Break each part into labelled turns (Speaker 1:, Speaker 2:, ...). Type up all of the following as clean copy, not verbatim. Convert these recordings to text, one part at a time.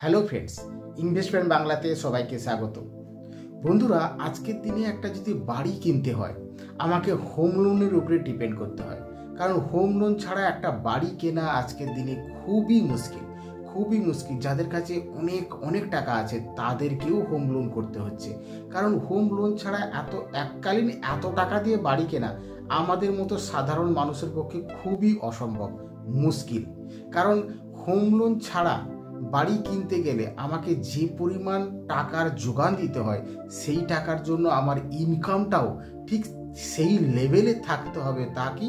Speaker 1: Hello friends, investment বাংলাতে সবাইকে স্বাগত। বন্ধুরা, আজকের দিনে একটা যদি বাড়ি কিনতে হয় আমাকে হোম লোনের উপরে ডিপেন্ড করতে হয়, কারণ হোম লোন ছাড়া একটা বাড়ি কেনা আজকের দিনে খুবই মুশকিল। যাদের কাছে অনেক অনেক টাকা আছে তাদেরকেও হোম লোন করতে হচ্ছে, কারণ হোম লোন ছাড়া এককালীন এত টাকা দিয়ে বাড়ি কেনা আমাদের মতো সাধারণ মানুষের পক্ষে খুবই অসম্ভব, মুশকিল। কারণ হোম লোন ছাড়া বাড়ি কিনতে গেলে আমাকে যে পরিমাণ টাকার যোগান দিতে হয় সেই টাকার জন্য আমার ইনকামটাও ঠিক সেই লেভেলে থাকতে হবে, তা কি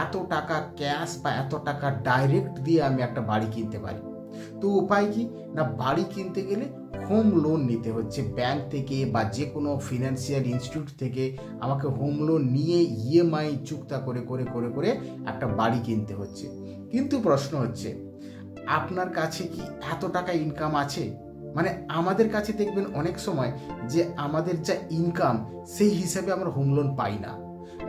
Speaker 1: এত টাকা ক্যাশ বা এত টাকা ডাইরেক্ট দিয়ে আমি একটা বাড়ি কিনতে পারি। তো উপায় কি না, বাড়ি কিনতে গেলে হোম লোন নিতে হচ্ছে ব্যাংক থেকে বা যে কোনো ফিনান্সিয়াল ইনস্টিটিউট থেকে। আমাকে হোম লোন নিয়ে ইএমআই চুক্তা করে করে করে করে একটা বাড়ি কিনতে হচ্ছে। কিন্তু প্রশ্ন হচ্ছে, আপনার কাছে কি এত টাকা ইনকাম আছে? মানে আমাদের কাছে দেখবেন অনেক সময় যে আমাদের যা ইনকাম সেই হিসাবে আমরা হোম লোন পাই না।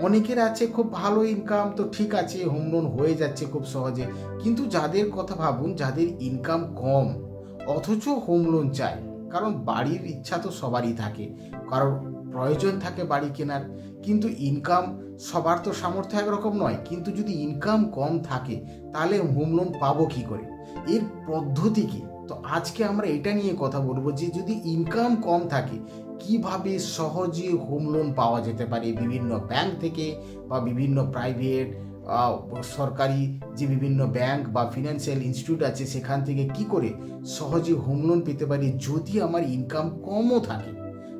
Speaker 1: অনেকের আছে খুব ভালো ইনকাম, তো ঠিক আছে হোম লোন হয়ে যাচ্ছে খুব সহজে। কিন্তু যাদের কথা ভাবুন, যাদের ইনকাম কম অথচ হোম লোন চায়, কারণ বাড়ির ইচ্ছা তো সবারই থাকে, কারণ প্রয়োজন থাকে বাড়ি কেনার। কিন্তু ইনকাম সবার তো সামর্থ্য একরকম নয়। কিন্তু যদি ইনকাম কম থাকে তাহলে হোম লোন পাবো কি করে, এর পদ্ধতি কি? তো আজকে আমরা এটা নিয়ে কথা বলবো যে যদি ইনকাম কম থাকে কিভাবে সহজে হোম লোন পাওয়া যেতে পারে বিভিন্ন ব্যাংক থেকে বা বিভিন্ন প্রাইভেট সরকারি যে বিভিন্ন ব্যাংক বা ফিনান্সিয়াল ইনস্টিটিউট আছে সেখান থেকে কি করে সহজে হোম লোন পেতে পারি যদি আমার ইনকাম কমও থাকে।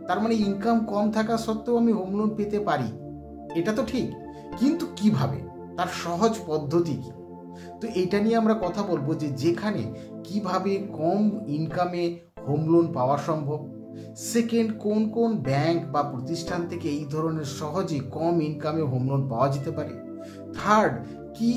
Speaker 1: তার মানে ইনকাম কম থাকা সত্ত্বেও আমি হোম লোন পেতে পারি, এটা তো ঠিক। কিন্তু কিভাবে, তার সহজ পদ্ধতি কি? তো এটা নিয়ে আমরা কথা বলবো যে যেখানে কিভাবে কম ইনকামে হোম লোন পাওয়া সম্ভব। সেকেন্ড, কোন কোন ব্যাংক বা প্রতিষ্ঠান থেকে এই ধরনের সহজে কম ইনকামে হোম লোন পাওয়া যেতে পারে। থার্ড, কি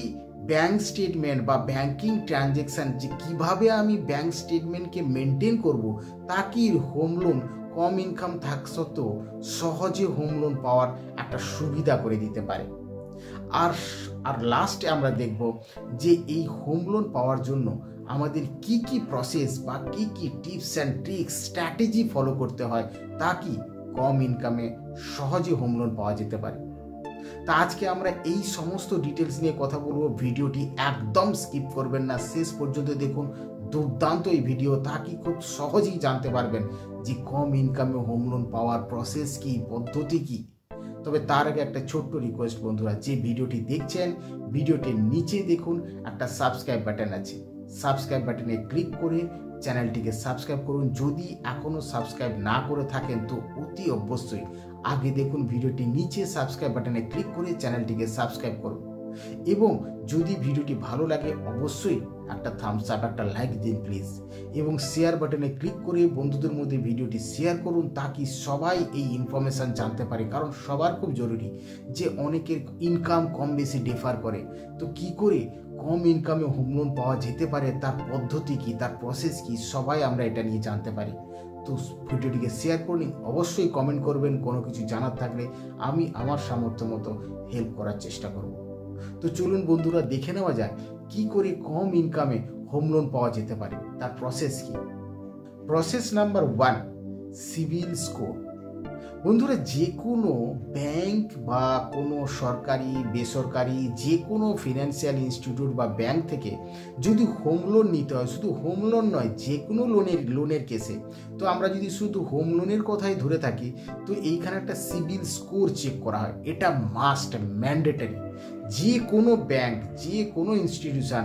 Speaker 1: ব্যাংক স্টেটমেন্ট বা ব্যাংকিং ট্রানজ্যাকশন, যে কিভাবে আমি ব্যাংক স্টেটমেন্টকে মেনটেন করব তাকি হোম লোন কম ইনকাম থাক সত্ত্বেও সহজে হোম লোন পাওয়ার একটা সুবিধা করে দিতে পারে। আর লাস্টে আমরা দেখব যে এই হোম লোন পাওয়ার জন্য আমাদের কি কি প্রসেস বা কি কি tips and tricks strategy follow করতে হয় তা কি কম ইনকামে সহজে হোম লোন পাওয়া যেতে পারে। তা আজকে আমরা এই সমস্ত ডিটেলস নিয়ে কথা বলবো। ভিডিওটি একদম স্কিপ করবেন না, শেষ পর্যন্ত দেখুন। দুর্দান্ত এই ভিডিও, তা কি খুব সহজেই জানতে পারবেন যে কম ইনকামে হোম লোন পাওয়ার প্রসেস কি, পদ্ধতি কি। তবে তার আগে একটা ছোট্ট রিকোয়েস্ট বন্ধুরা, যে ভিডিওটি দেখছেন ভিডিওটির নিচে দেখুন একটা সাবস্ক্রাইব বাটন আছে, সাবস্ক্রাইব বাটনে ক্লিক করে চ্যানেলটিকে সাবস্ক্রাইব করুন। যদি এখনও সাবস্ক্রাইব না করে থাকেন তো অতি অবশ্যই আগে দেখুন ভিডিওটি নিচে সাবস্ক্রাইব বাটনে ক্লিক করে চ্যানেলটিকে সাবস্ক্রাইব করুন। এবং যদি ভিডিওটি ভালো লাগে অবশ্যই একটা থামস আপ, একটা লাইক দিন প্লিজ। এবং শেয়ার বাটনে ক্লিক করে বন্ধুদের মধ্যে ভিডিওটি শেয়ার করুন তাকি সবাই এই ইনফরমেশান জানতে পারে, কারণ সবার খুব জরুরি। যে অনেকের ইনকাম কম বেশি ডিফার করে, তো কি করে কম ইনকামে হোম লোন পাওয়া যেতে পারে, তার পদ্ধতি কি, তার প্রসেস কি, সবাই আমরা এটা নিয়ে জানতে পারি। তো ভিডিওটিকে শেয়ার করুন, অবশ্যই কমেন্ট করবেন কোনো কিছু জানার থাকলে, আমি আমার সামর্থ্য মতো হেল্প করার চেষ্টা করব। তো চলুন বন্ধুরা দেখে নেওয়া যায় কি করে কম ইনকামে হোম লোন পাওয়া যেতে পারে, তার প্রসেস কি। Process number 1, CIBIL score. বন্ধুরা, যে কোনো ব্যাংক বা কোনো সরকারি বেসরকারি যে কোনো ফিনান্সিয়াল ইনস্টিটিউট বা ব্যাংক থেকে যদি হোম লোন নিতে হয়, শুধু হোম লোন নয় যে কোনো লোনের কেসে, তো আমরা যদি শুধু হোম লোনের কথাই ধরে থাকি তো এইখানে একটা সিভিল স্কোর চেক করা হয়। এটা মাস্ট, ম্যান্ডেটরি। যে কোনো ব্যাংক যে কোনো ইনস্টিটিউশন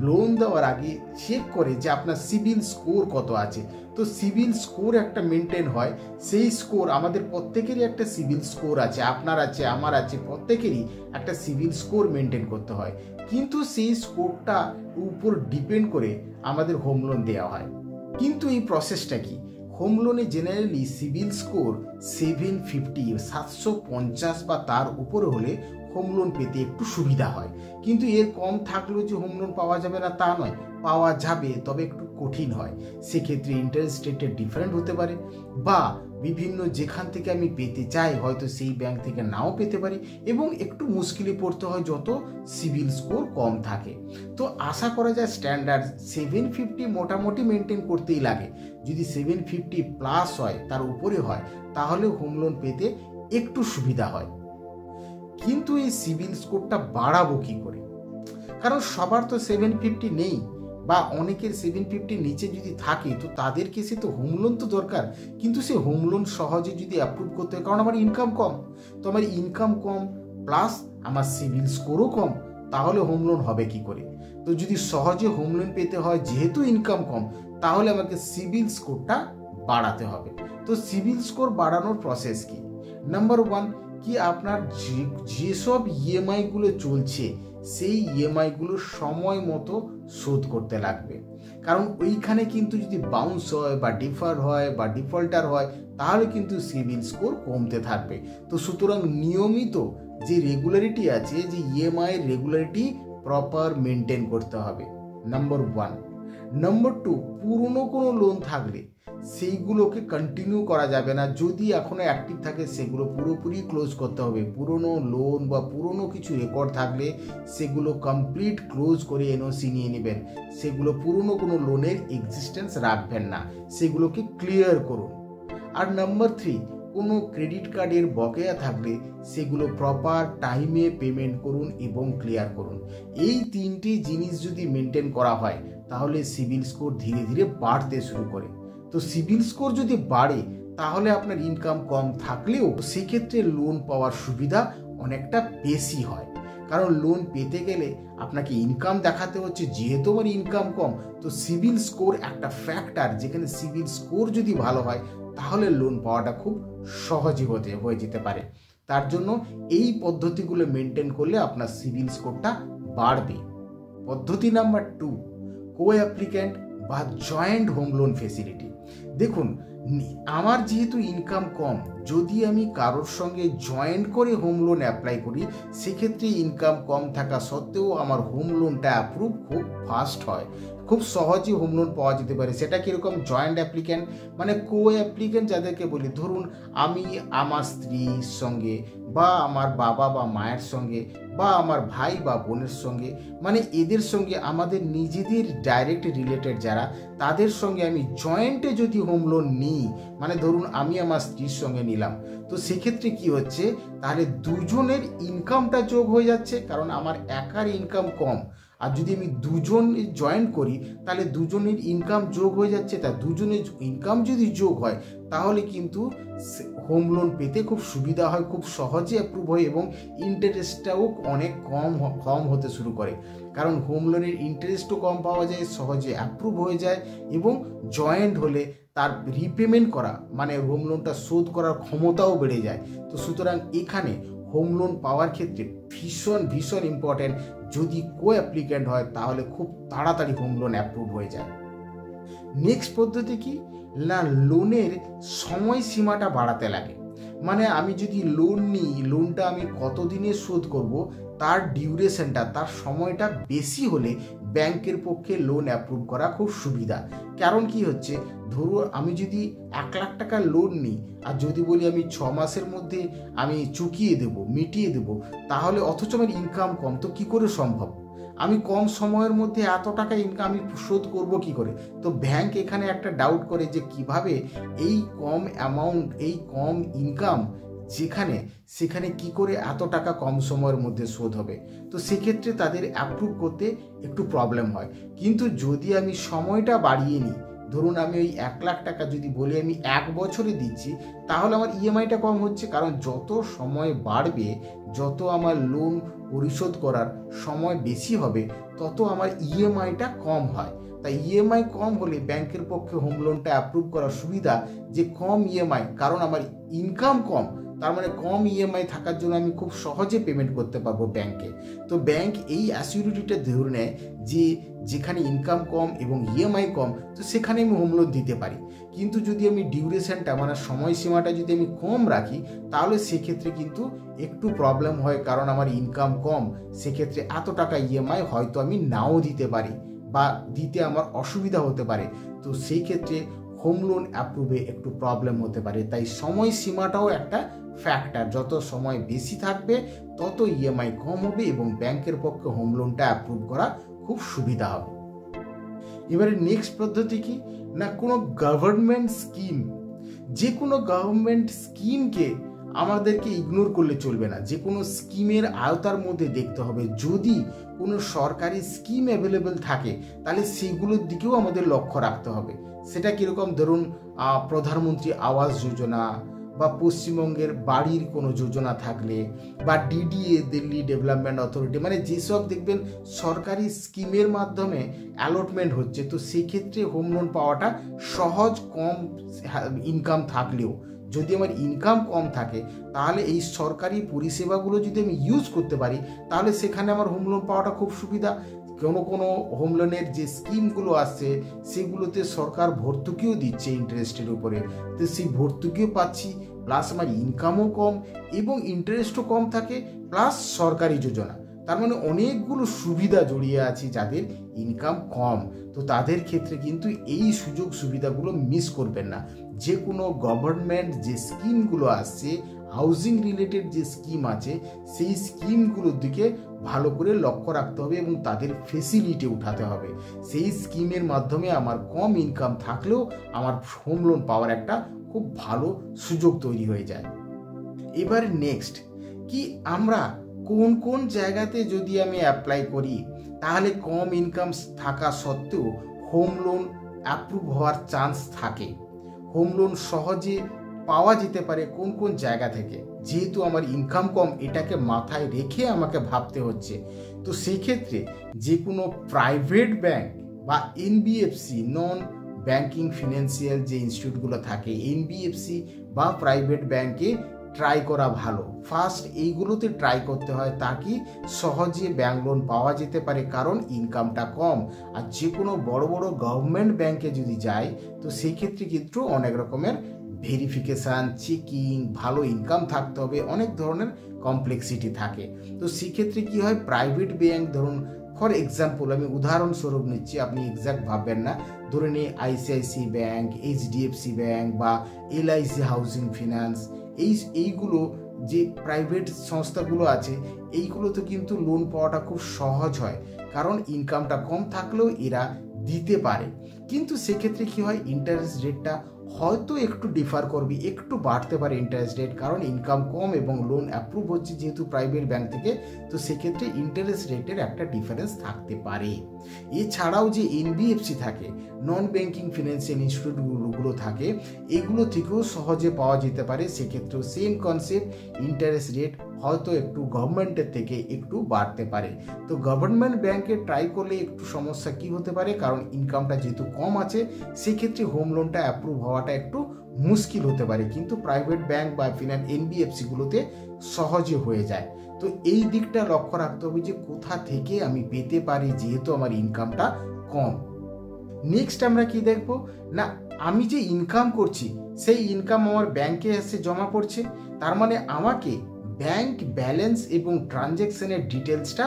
Speaker 1: লোন দেওয়ার আগে চেক করে যে আপনার সিভিল স্কোর কত আছে। তো সিভিল স্কোর একটা মেনটেন হয়, সেই স্কোর আমাদের প্রত্যেকেরই একটা সিভিল স্কোর আছে, আপনার আছে, আমার আছে, প্রত্যেকেরই একটা সিভিল স্কোর মেনটেন করতে হয়। কিন্তু সেই স্কোরটা উপর ডিপেন্ড করে আমাদের হোম লোন দেওয়া হয়। কিন্তু এই প্রসেসটা কি, হোম লোনে জেনারেলি সিভিল স্কোর 750 বা তার উপরে হলে হোম লোন পেতে একটু সুবিধা হয়। কিন্তু এর কম থাকলেও যে হোম লোন পাওয়া যাবে না তা নয়, পাওয়া যাবে, তবে একটু কঠিন হয়। সেক্ষেত্রে ইন্টারেস্ট রেটে ডিফারেন্ট হতে পারে, বা বিভিন্ন যেখান থেকে আমি পেতে চাই হয়তো সেই ব্যাংক থেকে নাও পেতে পারি, এবং একটু মুশকিলে পড়তে হয় যত সিভিল স্কোর কম থাকে। তো আশা করা যায় স্ট্যান্ডার্ড 750 মোটামুটি মেনটেন করতেই লাগে। যদি 750 প্লাস হয়, তার উপরে হয়, তাহলে হোম লোন পেতে একটু সুবিধা হয়। কিন্তু এই সিভিল স্কোরটা বাড়াবো কি করে? কারণ সবার তো 750 নেই, বা অনেকের 750 নিচে যদি থাকে তো তাদের কেসে তো হোম লোন তো দরকার। কিন্তু সে হোম লোন সহজে যদি অ্যাপ্রুভ করতে হয়, কারণ আমার ইনকাম কম, তো আমার ইনকাম কম প্লাস আমার সিভিল স্কোরও কম, তাহলে হোম লোন হবে কি করে? তো যদি সহজে হোম লোন পেতে হয়, যেহেতু ইনকাম কম, তাহলে আমাকে সিভিল স্কোরটা বাড়াতে হবে। তো সিভিল স্কোর বাড়ানোর প্রসেস কি? নাম্বার 1, কি আপনার যেসব ইএমআইগুলো চলছে সেই ইএমআইগুলো সময় মতো শোধ করতে লাগবে। কারণ ওইখানে কিন্তু যদি বাউন্স হয় বা ডিফার হয় বা ডিফল্টার হয়, তাহলে কিন্তু সিভিল স্কোর কমতে থাকবে। তো সুতরাং নিয়মিত যে রেগুলারিটি আছে, যে ইএমআই রেগুলারিটি প্রপার মেনটেন করতে হবে, নাম্বার 1। নাম্বার 2, পুরনো কোনো লোন থাকলে সেইগুলোকে কন্টিনিউ করা যাবে না। যদি এখনো অ্যাক্টিভ থাকে সেগুলো পুরোপুরি ক্লোজ করতে হবে। পুরনো লোন বা পুরনো কিছু রেকর্ড থাকলে সেগুলো কমপ্লিট ক্লোজ করে এনওসি নিয়ে নেবেন। সেগুলো পুরনো কোনো লোনের এক্সিস্টেন্স রাখবেন না, সেগুলোকে ক্লিয়ার করুন। আর নাম্বার 3, কোনো ক্রেডিট কার্ডের বকেয়া থাকলে সেগুলো প্রপার টাইমে পেমেন্ট করুন এবং ক্লিয়ার করুন। এই 3টি জিনিস যদি মেনটেন করা হয়, তাহলে সিভিল স্কোর ধীরে ধীরে বাড়তে শুরু করে। তো সিভিল স্কোর যদি বাড়ে, তাহলে আপনার ইনকাম কম থাকলেও সেক্ষেত্রে লোন পাওয়ার সুবিধা অনেকটা বেশি হয়। কারণ লোন পেতে গেলে আপনাকে ইনকাম দেখাতে হচ্ছে, যেহেতু আমার ইনকাম কম, তো সিভিল স্কোর একটা ফ্যাক্টর, যেখানে সিভিল স্কোর যদি ভালো হয় তাহলে লোন পাওয়াটা খুব সহজই হয়ে যেতে পারে। তার জন্য এই পদ্ধতিগুলো মেনটেন করলে আপনার সিভিল স্কোরটা বাড়বে। পদ্ধতি নাম্বার 2, কো অ্যাপ্লিক্যান্ট বা জয়েন্ট হোম লোন ফেসিলিটি। দেখুন, আমার যেহেতু ইনকাম কম, যদি আমি কারোর সঙ্গে জয়েন্ট করে হোম লোন অ্যাপ্লাই করি, সেক্ষেত্রে ইনকাম কম থাকা সত্ত্বেও আমার হোম লোনটা অ্যাপ্রুভ খুব ফাস্ট হয়, খুব সহজে হোম লোন পাওয়া যেতে পারে। সেটা কীরকম? জয়েন্ট অ্যাপ্লিক্যান্ট মানে কো অ্যাপ্লিক্যান্ট যাদেরকে বলি, ধরুন আমি আমার স্ত্রীর সঙ্গে বা আমার বাবা বা মায়ের সঙ্গে বা আমার ভাই বা বোনের সঙ্গে, মানে এদের সঙ্গে আমাদের নিজেদের ডাইরেক্ট রিলেটেড যারা, তাদের সঙ্গে আমি জয়েন্টে যদি হোম লোন নিই, মানে ধরুন আমি আমার স্ত্রীর সঙ্গে নিলাম, তো সেক্ষেত্রে কি হচ্ছে, তাহলে দুজনের ইনকামটা যোগ হয়ে যাচ্ছে, কারণ আমার একার ইনকাম কম। আর যদি আমি দুজন জয়েন্ট করি, তাহলে দুজনের ইনকাম যোগ হয়ে যাচ্ছে। তা দুজনের ইনকাম যদি যোগ হয়, তাহলে কিন্তু হোম লোন পেতে খুব সুবিধা হয়, খুব সহজে অ্যাপ্রুভ হয়, এবং ইন্টারেস্টটাও অনেক কম হতে শুরু করে। কারণ হোম লোনের ইন্টারেস্টও কম পাওয়া যায়, সহজে অ্যাপ্রুভ হয়ে যায়, এবং জয়েন্ট হলে তার রিপেমেন্ট করা, মানে হোম লোনটা শোধ করার ক্ষমতাও বেড়ে যায়। তো সুতরাং এখানে হোম লোন পাওয়ার ক্ষেত্রে ভীষণ ইম্পর্টেন্ট, যদি কো অ্যাপ্লিক্যান্ট হয় তাহলে খুব তাড়াতাড়ি হোম লোন অ্যাপ্রুভ হয়ে যায়। নেক্সট পদ্ধতি কি না, লোনের সময়সীমাটা বাড়াতে লাগে। মানে আমি যদি লোন নিই, লোনটা আমি কতদিনে শোধ করব, তার ডিউরেশনটা, তার সময়টা বেশি হলে ব্যাংকের পক্ষে লোন অ্যাপ্রুভ করা খুব সুবিধা। কারণ কি হচ্ছে, ধরুন আমি যদি 1 লাখ টাকার লোন নিই, আর যদি বলি আমি 6 মাসের মধ্যে আমি চুকিয়ে দেবো, মিটিয়ে দেবো, তাহলে অথচ আমার ইনকাম কম, তো কি করে সম্ভব? আমি কম সময়ের মধ্যে এত টাকা ইনকাম আমি শোধ করব কি করে? তো ব্যাংক এখানে একটা ডাউট করে যে কিভাবে এই কম অ্যামাউন্ট, এই কম ইনকাম সেখানে কি করে এত টাকা কম সময়ের মধ্যে শোধ হবে। তো সেক্ষেত্রে তাদের অ্যাপ্রুভ করতে একটু প্রবলেম হয়। কিন্তু যদি আমি সময়টা বাড়িয়ে নিই, ধরুন আমি ওই 1 লাখ টাকা যদি বলি আমি 1 বছরে দিচ্ছি, তাহলে আমার ইএমআইটা কম হচ্ছে। কারণ যত সময় বাড়বে, যত আমার লোন পরিশোধ করার সময় বেশি হবে, তত আমার ইএমআইটা কম হয়। তাই ইএমআই কম হলে ব্যাংকের পক্ষে হোম লোনটা অ্যাপ্রুভ করার সুবিধা, যে কম ইএমআই, কারণ আমার ইনকাম কম, তার মানে কম ইএমআই থাকার জন্য আমি খুব সহজে পেমেন্ট করতে পারবো ব্যাংকে। তো ব্যাংক এই অ্যাসিউরিটিটা ধরে নেয় যে যেখানে ইনকাম কম এবং ইএমআই কম, তো সেখানে আমি হোম লোন দিতে পারি। কিন্তু যদি আমি ডিউরেশনটা মানে সময়সীমাটা যদি আমি কম রাখি, তাহলে সেক্ষেত্রে কিন্তু একটু প্রবলেম হয়, কারণ আমার ইনকাম কম। সেক্ষেত্রে এত টাকা ইএমআই হয়তো আমি নাও দিতে পারি বা দিতে আমার অসুবিধা হতে পারে। তো সেই ক্ষেত্রে হোম লোন অ্যাপ্রুভে একটু প্রবলেম হতে পারে। তাই সময়সীমাটাও একটা ফ্যাক্টর। যত সময় বেশি থাকবে তত ইএমআই কম হবে এবং ব্যাংকের পক্ষে হোম লোনটা অ্যাপ্রুভ করা খুব সুবিধা হবে। এবারে নেক্সট পদ্ধতি কি না, কোনো গভর্নমেন্ট স্কিম, যে কোনো গভর্নমেন্ট স্কিমকে আমাদেরকে ইগনোর করলে চলবে না। যে কোনো স্কিমের আওতার মধ্যে দেখতে হবে। যদি কোনো সরকারি স্কিম অ্যাভেলেবেল থাকে তাহলে সেইগুলোর দিকেও আমাদের লক্ষ্য রাখতে হবে। সেটা কীরকম, ধরুন প্রধানমন্ত্রী আবাস যোজনা বা পশ্চিমবঙ্গের বাড়ির কোনো যোজনা থাকলে বা ডিডিএ দিল্লি ডেভেলপমেন্ট অথরিটি, মানে যেসব দেখবেন সরকারি স্কিমের মাধ্যমে অ্যালটমেন্ট হচ্ছে, তো সেক্ষেত্রে হোম লোন পাওয়াটা সহজ, কম ইনকাম থাকলেও। যদি আমার ইনকাম কম থাকে তাহলে এই সরকারি পরিষেবাগুলো যদি আমি ইউজ করতে পারি তাহলে সেখানে আমার হোম লোন পাওয়াটা খুব সুবিধা। কোনো হোম লোনের যে স্কিমগুলো আসছে সেগুলোতে সরকার ভর্তুকিও দিচ্ছে ইন্টারেস্টের উপরে, তো সেই ভর্তুকিও পাচ্ছি, প্লাস আমার ইনকামও কম এবং ইন্টারেস্টও কম থাকে, প্লাস সরকারি যোজনা। তার মানে অনেকগুলো সুবিধা জড়িয়ে আছে যাদের ইনকাম কম। তো তাদের ক্ষেত্রে কিন্তু এই সুযোগ সুবিধাগুলো মিস করবেন না। যে কোনো গভর্নমেন্ট যে স্কিমগুলো আসছে, হাউজিং রিলেটেড যে স্কিম আছে, সেই স্কিমগুলোর দিকে ভালো করে লক্ষ্য রাখতে হবে এবং তাদের ফেসিলিটি উঠাতে হবে। সেই স্কিমের মাধ্যমে আমার কম ইনকাম থাকলেও আমার হোম লোন পাওয়ার একটা খুব ভালো সুযোগ তৈরি হয়ে যায়। এবার নেক্সট কি, আমরা কোন কোন জায়গাতে যদি আমি অ্যাপ্লাই করি তাহলে কম ইনকাম থাকা সত্ত্বেও হোম লোন অ্যাপ্রুভ হওয়ার চান্স থাকে, হোম লোন সহজে পাওয়া যেতে পারে কোন কোন জায়গা থেকে। যেহেতু আমার ইনকাম কম, এটাকে মাথায় রেখে আমাকে ভাবতে হচ্ছে। তো সেক্ষেত্রে যে কোনো প্রাইভেট ব্যাংক বা এনবিএফসি, নন ব্যাংকিং ফিনান্সিয়াল যে ইনস্টিটিউটগুলো থাকে, এনবিএফসি বা প্রাইভেট ব্যাংকে ট্রাই করা ভালো। ফার্স্ট এইগুলোতে ট্রাই করতে হয় তাকে সহজে ব্যাংক লোন পাওয়া যেতে পারে, কারণ ইনকামটা কম। আর যে কোনো বড় বড় গভর্নমেন্ট ব্যাংকে যদি যাই তো সেই ক্ষেত্রে কিন্তু অনেক রকমের ভেরিফিকেশান, চেকিং, ভালো ইনকাম থাকতে হবে, অনেক ধরনের কমপ্লেক্সিটি থাকে। তো সেক্ষেত্রে কি হয়, প্রাইভেট ব্যাংক, ধরুন ফর এক্সাম্পল আমি উদাহরণস্বরূপ নিচ্ছি, আপনি এক্সাক্ট ভাববেন না, ধরে নিই আইসিআইসি ব্যাংক, এইচডিএফসি ব্যাংক বা এলআইসি হাউজিং ফিনান্স, এইগুলো যে প্রাইভেট সংস্থাগুলো আছে, এইগুলোতে কিন্তু লোন পাওয়াটা খুব সহজ হয়, কারণ ইনকামটা কম থাকলেও এরা দিতে পারে। কিন্তু সেক্ষেত্রে কি হয়, ইন্টারেস্ট রেটটা হয়তো একটু ডিফার করবে, একটু বাড়তে পারে ইন্টারেস্ট রেট, কারণ ইনকাম কম এবং লোন অ্যাপ্রুভ হচ্ছে যেহেতু প্রাইভেট ব্যাংক থেকে, তো সেক্ষেত্রে ইন্টারেস্ট রেটের একটা ডিফারেন্স থাকতে পারে। এছাড়াও যে এনবিএফসি থাকে, নন ব্যাংকিং ফিনান্সিয়াল ইনস্টিটিউটগুলো থাকে, এগুলো থেকেও সহজে পাওয়া যেতে পারে। সেক্ষেত্রেও সেম কনসেপ্ট, ইন্টারেস্ট রেট হয়তো একটু গভর্নমেন্টের থেকে একটু বাড়তে পারে। তো গভর্নমেন্ট ব্যাংকে ট্রাই করলে একটু সমস্যা কি হতে পারে, কারণ ইনকামটা যেহেতু কম আছে সেক্ষেত্রে হোম লোনটা অ্যাপ্রুভ হওয়াটা একটু মুশকিল হতে পারে, কিন্তু প্রাইভেট ব্যাংক বা এনবিএফসিগুলোতে সহজে হয়ে যায়। তো এই দিকটা লক্ষ্য রাখতে হবে যে কোথা থেকে আমি পেতে পারি, যেহেতু আমার ইনকামটা কম। নেক্সট আমরা কি দেখব না, আমি যে ইনকাম করছি সেই ইনকাম আমার ব্যাংকে এসে জমা পড়ছে, তার মানে আমাকে ব্যাংক ব্যালেন্স এবং ট্রানজ্যাকশনের ডিটেলসটা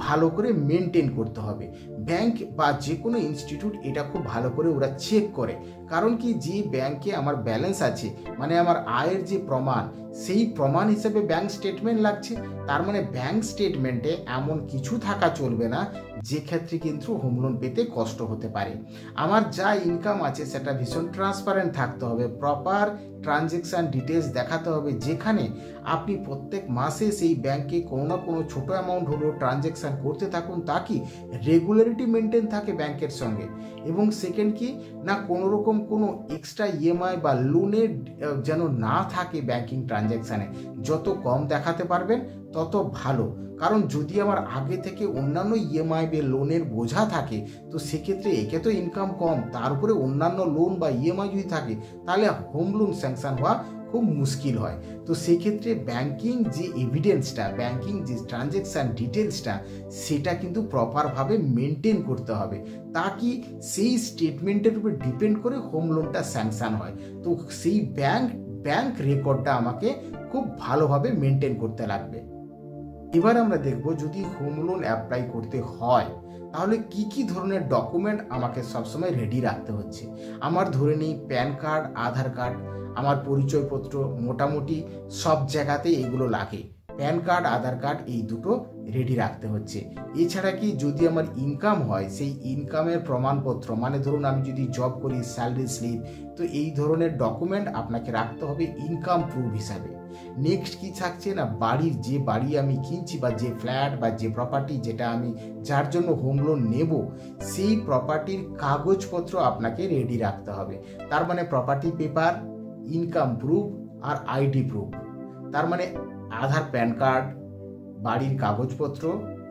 Speaker 1: ভালো করে মেনটেন করতে হবে। ব্যাংক বা যে কোনো ইনস্টিটিউট এটা খুব ভালো করে ওরা চেক করে, কারণ কি, যে ব্যাংকে আমার ব্যালেন্স আছে মানে আমার আয়ের যে প্রমাণ, সেই প্রমাণ হিসেবে ব্যাংক স্টেটমেন্ট লাগছে। তার মানে ব্যাংক স্টেটমেন্টে এমন কিছু থাকা চলবে না যে ক্ষেত্রে কিন্তু হোম লোন পেতে কষ্ট হতে পারে। আমার যা ইনকাম আছে সেটা ভীষণ ট্রান্সপারেন্ট থাকতে হবে, প্রপার ট্রানজ্যাকশান ডিটেলস দেখাতে হবে, যেখানে আপনি প্রত্যেক মাসে সেই ব্যাংকে কোনো না কোনো ছোটো অ্যামাউন্ট হলেও ট্রানজ্যাকশান করতে থাকুন, তাকে রেগুলারিটি মেনটেন থাকে ব্যাংকের সঙ্গে। এবং সেকেন্ড কি না, কোনো রকম কোনো এক্সট্রা ইএমআই বা লোনের যেন না থাকে ব্যাংকিং ট্রানজ্যাকশানে। যত কম দেখাতে পারবেন তত ভালো, কারণ যদি আমার আগে থেকে অন্যান্য ইএমআই বা লোনের বোঝা থাকে তো সেক্ষেত্রে একে তো ইনকাম কম, তার উপরে অন্যান্য লোন বা ইএমআই যদি থাকে তাহলে হোম লোন স্যাংশন হওয়া খুব মুশকিল হয়। তো সেক্ষেত্রে ব্যাংকিং যে এভিডেন্সটা, ব্যাংকিং যে ট্রানজ্যাকশান ডিটেলসটা, সেটা কিন্তু প্রপারভাবে মেনটেন করতে হবে, তা কি সেই স্টেটমেন্টের উপর ডিপেন্ড করে হোম লোনটা স্যাংশন হয়। তো সেই ব্যাংক রেকর্ডটা আমাকে খুব ভালোভাবে মেনটেন করতে লাগবে। এবার আমরা দেখব যদি হোম লোন অ্যাপ্লাই করতে হয় তাহলে কি কি ধরনের ডকুমেন্ট আমাকে সবসময় রেডি রাখতে হচ্ছে। আমার ধরে নিই প্যান কার্ড, আধার কার্ড, আমার পরিচয়পত্র, মোটামুটি সব জায়গাতেই এগুলো লাগে। প্যান কার্ড, আধার কার্ড এই দুটো রেডি রাখতে হচ্ছে। এছাড়া কি যদি আমার ইনকাম হয় সেই ইনকামের প্রমাণপত্র, মানে ধরুন আমি যদি জব করি, স্যালারি স্লিপ, তো এই ধরনের ডকুমেন্ট আপনাকে রাখতে হবে ইনকাম প্রুফ হিসাবে। নেক্সট কি থাকছে না, বাড়ির যে বাড়ি আমি কিনছি বা যে ফ্ল্যাট বা যে প্রপার্টি যেটা আমি যার জন্য হোম লোন নেব, সেই প্রপার্টির কাগজপত্র আপনাকে রেডি রাখতে হবে। তার মানে প্রপার্টি পেপার, ইনকাম প্রুফ আর আইডি প্রুফ। তার মানে আধার, প্যান কার্ড, বাড়ির কাগজপত্র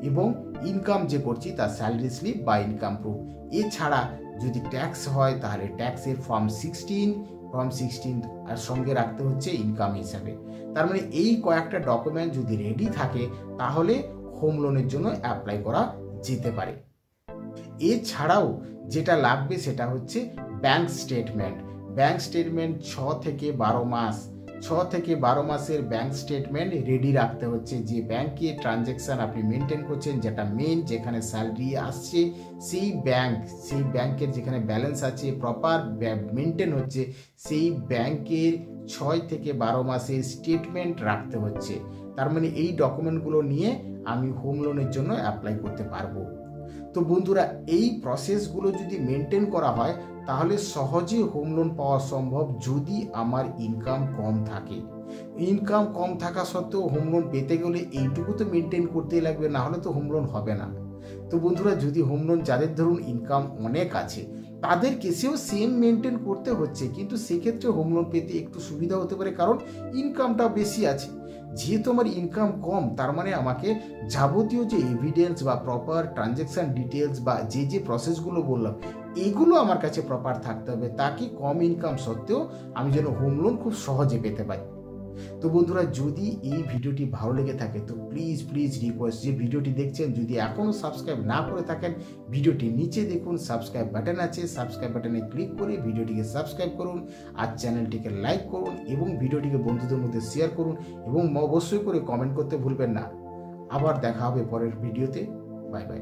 Speaker 1: এবং ইনকাম যে করছি তার স্যালারি স্লিপ বা ইনকাম প্রুফ। এছাড়া যদি ট্যাক্স হয় তাহলে ট্যাক্সের ফর্ম 16 আর সঙ্গে রাখতে হচ্ছে ইনকাম হিসাবে। তার মানে এই কয়েকটা ডকুমেন্ট যদি রেডি থাকে তাহলে হোম লোনের জন্য অ্যাপ্লাই করা যেতে পারে। এছাড়াও যেটা লাগবে সেটা হচ্ছে ব্যাংক স্টেটমেন্ট। 6 থেকে 12 মাসের ব্যাংক স্টেটমেন্ট রেডি রাখতে হচ্ছে। যে ব্যাংকে ট্রানজ্যাকশান আপনি মেনটেন করছেন, যেটা মেন, যেখানে স্যালারি আসছে, সেই ব্যাংকের যেখানে ব্যালেন্স আছে প্রপার মেনটেন হচ্ছে, সেই ব্যাংকের 6 থেকে 12 মাসের স্টেটমেন্ট রাখতে হচ্ছে। তার মানে এই ডকুমেন্টগুলো নিয়ে আমি হোম লোনের জন্য অ্যাপ্লাই করতে পারবো। তো বন্ধুরা, এই প্রসেসগুলো যদি মেনটেন করা হয় তাহলে সহজে হোম লোন পাওয়া সম্ভব যদি আমার ইনকাম কম থাকে। ইনকাম কম থাকা সত্ত্বেও হোম লোন পেতে গেলে এইটুকু তো মেনটেন করতেই লাগবে, না হলে তো হোম লোন হবে না। তো বন্ধুরা, যদি হোম লোন যাদের ধরুন ইনকাম অনেক আছে তাদেরকে সেম মেনটেন করতে হচ্ছে, কিন্তু সেক্ষেত্রে হোম লোন পেতে একটু সুবিধা হতে পারে, কারণ ইনকামটা বেশি আছে। যেহেতু আমার ইনকাম কম, তার মানে আমাকে যাবতীয় যে এভিডেন্স বা প্রপার ট্রানজ্যাকশান ডিটেলস বা যে প্রসেসগুলো বললাম এগুলো আমার কাছে প্রপার থাকতে হবে, তাকে কম ইনকাম সত্ত্বেও আমি যেন হোম লোন খুব সহজে পেতে পারি। তো বন্ধুরা, যদি এই ভিডিওটি ভালো লেগে থাকে তো প্লিজ রিকোয়েস্ট, যে ভিডিওটি দেখছেন যদি এখনও সাবস্ক্রাইব না করে থাকেন, ভিডিওটি নিচে দেখুন সাবস্ক্রাইব বাটন আছে, সাবস্ক্রাইব বাটনে ক্লিক করে ভিডিওটিকে সাবস্ক্রাইব করুন আর চ্যানেলটিকে লাইক করুন এবং ভিডিওটিকে বন্ধুদের মধ্যে শেয়ার করুন এবং অবশ্যই করে কমেন্ট করতে ভুলবেন না। আবার দেখা হবে পরের ভিডিওতে। Bye bye.